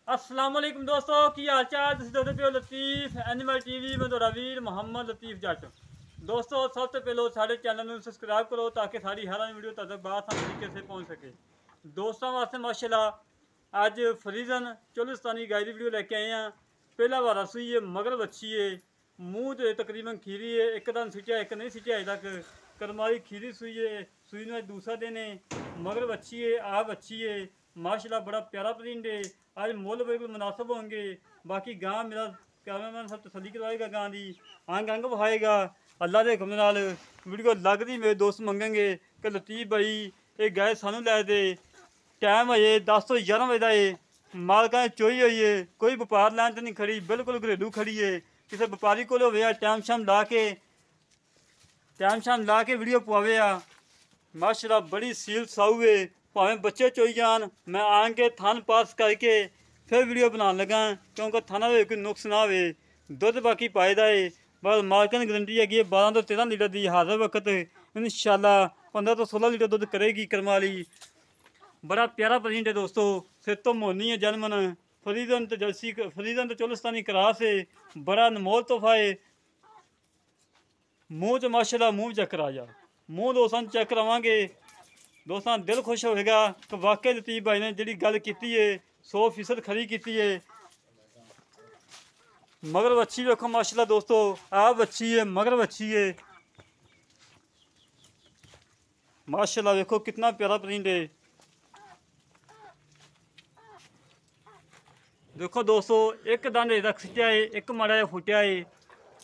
अस्सलाम वालेकुम दोस्तों की हाल चाल तुसीं देखदे पियो लतीफ एनिमल टीवी मैं तुहाडा वीर मुहम्मद लतीफ जट। दोस्तों सब तो पहले साढ़े चैनल में सब्सक्राइब करो ताकि सारी हर वीडियो तक बासानी तरीके से पहुँच सके। दोस्तों वास्ते माशाल्लाह अज फ्रीजन चोलिस्तानी गाय की वीडियो लेके आए हैं। पहला वारा सुई है, मगर बच्ची है, मूँह तो तकरीबन खीरी है, एक दिन सिटिया एक नहीं सिटिया अजे तक। करमारी खीरी सुई है, सुई में दूसरा दिन है, मगर बच्ची है, आप बच्ची है माशाल्लाह बड़ा प्यारा प्रिंट है। आज मुल बिल्कुल मुनासिब होंगे। बाकी गां मेरा कैमरामैन सब तसली करवाएगा, गां की अंग अंग बहाएगा। अल्लाह के हुक्म नाल वीडियो लगती मेरे दोस्त मंगेंगे कि लतीफ भाई ये गाय सानू लै दे। टाइम अजे 10 तो 11 बजे का है, मालका चोई हुई है, कोई व्यापार लैन तो नहीं खड़ी, बिल्कुल घरेलू खड़ी है। किसी व्यापारी को टाइम शाम ला के वीडियो पवावे आ। माशाल्लाह बड़ी सील साऊ है, भावें बच्चे चोई जान मैं आन के थन पास करके फिर वीडियो बनाने लगा क्योंकि थाना कोई नुक्स ना हो। दुध बाकी पाएदा है, बस मालकन की गारंटी हैगी 12 तो 13 लीटर की हाजिर वक्त इंशाल्लाह 15 तो 16 लीटर दुध करेगी करमाली। बड़ा प्यारा प्रिंट है दोस्तों, सिर तो मोनी है जर्मन फ्रीजन तो जर्सी फ्रीजन तो चोलिस्तानी क्रास है। बड़ा अनमोल तोहफा है। मूँह च माशाल्लाह मूँह चेक करा जा, मूँह दोस्तों चेक करावांगे, दोस्तों दिल खुश होएगा कि वाकई लतीफ भाई ने जी गल की है 100% खरी की है। मगर बच्ची देखो माशाल्लाह दोस्तों, आप बच्ची है, मगर बच्ची है माशाल्लाह, देखो कितना प्यारा प्रिंट है। देखो दोस्तों एक दंद रख सिटिया है, एक माड़ा फुटिया है,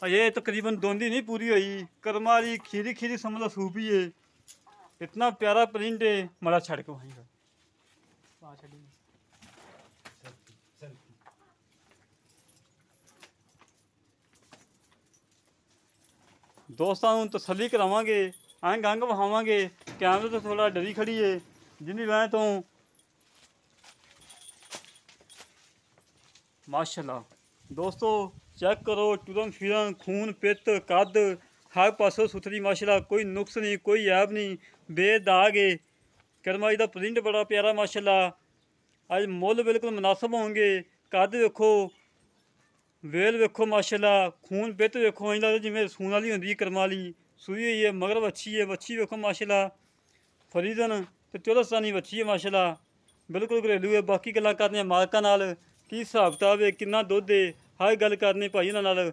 अजे तकरीबन दोंदी नहीं पूरी हुई। करमारी खीरी खीरी समझ सूपी है, इतना प्यारा प्रिंट है। माड़ा छड़ के वहीं दोस्तों तसली करावांगे, अंग अंग वहावांगे। कैमरे तो थोड़ा डरी खड़ी है जिन्नी वह तो माशाल्लाह। दोस्तों चेक करो टुरन फिरन खून पित कद हर पासों सुथरी माशाल्लाह, कोई नुक्स नहीं, कोई ऐब नहीं, बेदाग है। करमाई का प्रिंट बड़ा प्यारा माशाल्लाह। अज मुल बिल्कुल मुनासिब होंगे। कद वेखो, वेल वेखो माशाल्लाह, खून पित वेखो, इंज लगदा जिवें सून वाली होंदी करमाली। सूई हुई है, मगर बच्ची है, बच्ची वेखो माशाल्लाह फ्रीजन तो चोलिस्तानी बच्ची है माशाल्लाह, बिल्कुल घरेलू है। बाकी गल्लां करने मालका नाल की हिसाब किताब है, कितना दुध है, हर गल करनी भाई उन्हां नाल।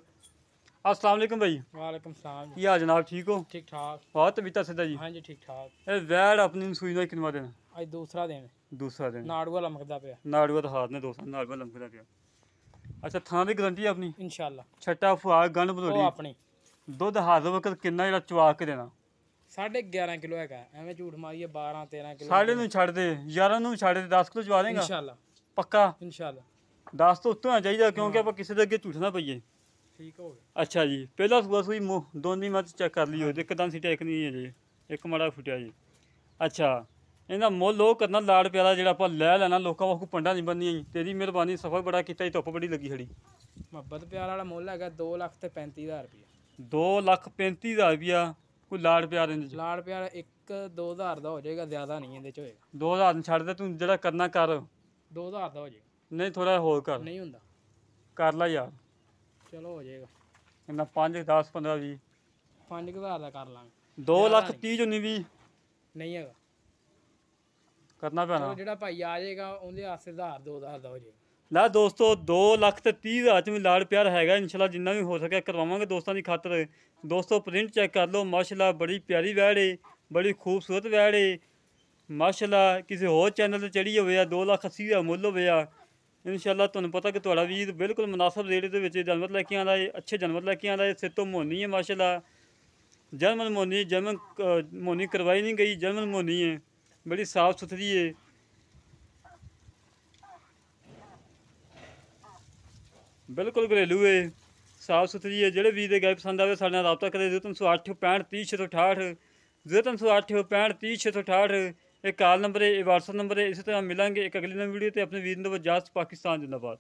अस्सलाम वालेकुम भाई। वालेकुम सलाम। की हाल जनाब, ठीक हो? ठीक ठाक। बहुत तबीयत सीधा जी? हाँ जी ठीक ठाक। ये वैड़ अपनी सूई का कितना दिन? आज दूसरा दिन। दूसरा दिन नाड़ुआ लमकदा पे। नाड़ुआ तो हाथ ने दोस्तों, नाड़ुआ लमकदा पे। अच्छा थाना की गारंटी है अपनी इंशाल्लाह। छट्टा फुआ गंढ वो बलोड़ी अपनी दुध हाजिर वक्त कितना जरा चवा के देना? 11.5 किलो है, एवं झूठ मारिए 12-13 किलो। साढ़े नूं छड़ दे, 11 छड़ दे, 10 किलो चवा देगा इंशाल्लाह। पक्का? इंशाल्लाह 10 तो उत्ते होना चाहिए क्योंकि आप किसी के अगे झूठ ना पाइए। ठीक हो गया। अच्छा जी, पहला सुबह सुई दोनों मत चेक कर लियो, एक दम सीटा एक नहीं है जी, एक माड़ा फुटिया जी। अच्छा इन्हें मुल वो करना लाड़ प्यारा जो आप लै लेना, लोगों वाकू पंडा नहीं बननी। तेरी मेहरबानी, सफर बड़ा किया, धुप बड़ी लगी खड़ी। मुहब्बत प्यार वाला मुल है 2,35,000 रुपया। 2,35,000 रुपया कोई लाड़ प्यार इहदे च? लाड़ प्यार 1-2 हज़ार का हो जाएगा, ज़्यादा नहीं है होएगा। 2,000 छड़ दे, तू जो करना कर। 2 हज़ार का हो जाएगा। नहीं थोड़ा होर कर, नहीं होंदा कर ला यार। चलो हो जाएगा। इन्ना 5, 10, 15, 20 5,000 का कर लांगे। 2,30,000 19 20 नहीं है करना पैना। जो भाई आ जाएगा उनके वास्ते 1,000-2,000 का हो जाएगा। ला दोस्तों 2,30,000 च भी लाड़ प्यार हैगा इंशाल्लाह, जिन्ना भी हो सके करवावांगे दोस्तों की खातर। दोस्तों प्रिंट चेक कर लो माशाल्लाह, बड़ी प्यारी वैड़ है, बड़ी खूबसूरत वैड़ है माशाल्लाह। किसी होर चैनल से चढ़ी होवे 2,80,000 मुल होवे इंशाल्लाह। तुहानूं पता कि तुहाड़ा वीर बिल्कुल मुनासिब रेट दे जानवर लैके आंदा है, अच्छे जानवर लैके आंदा है। सिर तो मोनी है माशाल्लाह, जर्मन मोनी, जर्मन मोनी करवाई नहीं गई, जर्मन मोनी है, बड़ी साफ सुथरी है, बिल्कुल घरेलू है, साफ सुथरी है। जोड़े वीर गाय पसंद आए साढ़े रबता करें 0308 65 30 668 0308 65 30 668। एक कॉल नंबर है, व्हाट्सअप नंबर है। इसी तरह मिलेंगे एक अगली नई वीडियो। तो अपने वीर इजाज़त, पाकिस्तान जिंदाबाद।